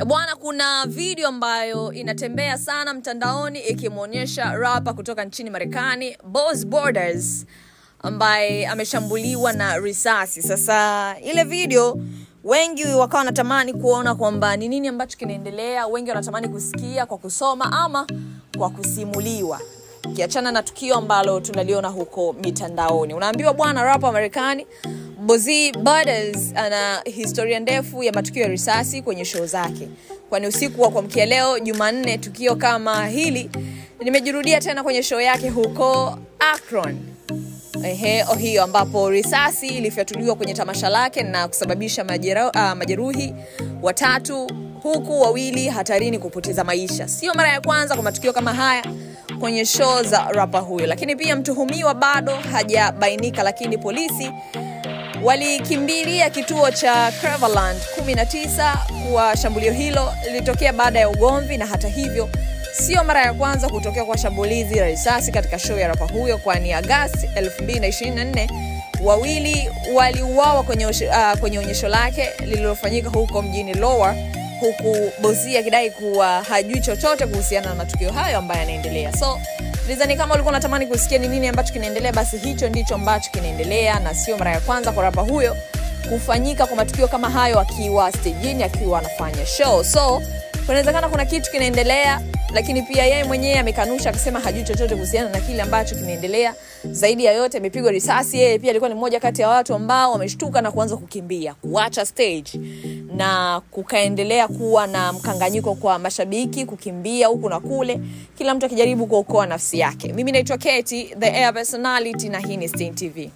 Bwana, kuna video ambayo inatembea sana mtandaoni ikimuonyesha rapper kutoka nchini Marekani, Boss Borders, ambaye ameshambuliwa na risasi. Sasa ile video wengi wakawa wanatamani kuona kwamba ni nini ambacho kinaendelea, wengi wanatamani kusikia kwa kusoma ama kwa kusimuliwa. Kiachana na tukio ambalo tunaliona huko mitandaoni. Unaambiwa bwana, rapper wa Marekani Boss Borders ana historia ndefu ya matukio ya risasi kwenye show zake. Kwani usiku wa kuamkia leo Jumanne, tukio kama hili limejirudia tena kwenye show yake huko Akron, Ohio, ambapo risasi ilifyatuliwa kwenye tamasha lake na kusababisha majeruhi watatu, huku wawili hatarini kupoteza maisha. Sio mara ya kwanza kwa matukio kama haya kwenye show za rapper huyo, lakini pia mtuhumiwa bado hajabainika, lakini polisi walikimbilia kituo cha Cleveland 19 kwa shambulio hilo lilitokea baada ya ugomvi. Na hata hivyo sio mara ya kwanza kutokea kwa shambulizi la risasi katika show ya rapper huyo, kwani Agosti 2024 wawili waliuawa kwenye onyesho lake lililofanyika huko mjini Lower, huku Boss akidai kuwa hajui chochote kuhusiana na matukio hayo ambayo yanaendelea. So nilizani kama ulikuwa unatamani kusikia ni nini ambacho kinaendelea, basi hicho ndicho ambacho kinaendelea, na sio mara ya kwanza kwa rapper huyo kufanyika kwa matukio kama hayo akiwa stage, akiwa anafanya show. So kunawezekana kuna kitu kinaendelea, lakini pia yeye mwenyewe amekanusha akisema hajui chochote kuhusiana na kile ambacho kinaendelea. Zaidi ya yote amepigwa risasi. Yeye pia alikuwa ni mmoja kati ya watu ambao wameshtuka na kuanza kukimbia, kuacha stage, na kukaendelea kuwa na mkanganyiko kwa mashabiki kukimbia huku na kule, kila mtu akijaribu kuokoa nafsi yake. Mimi naitwa Katie, the air personality, na hii ni Stein TV.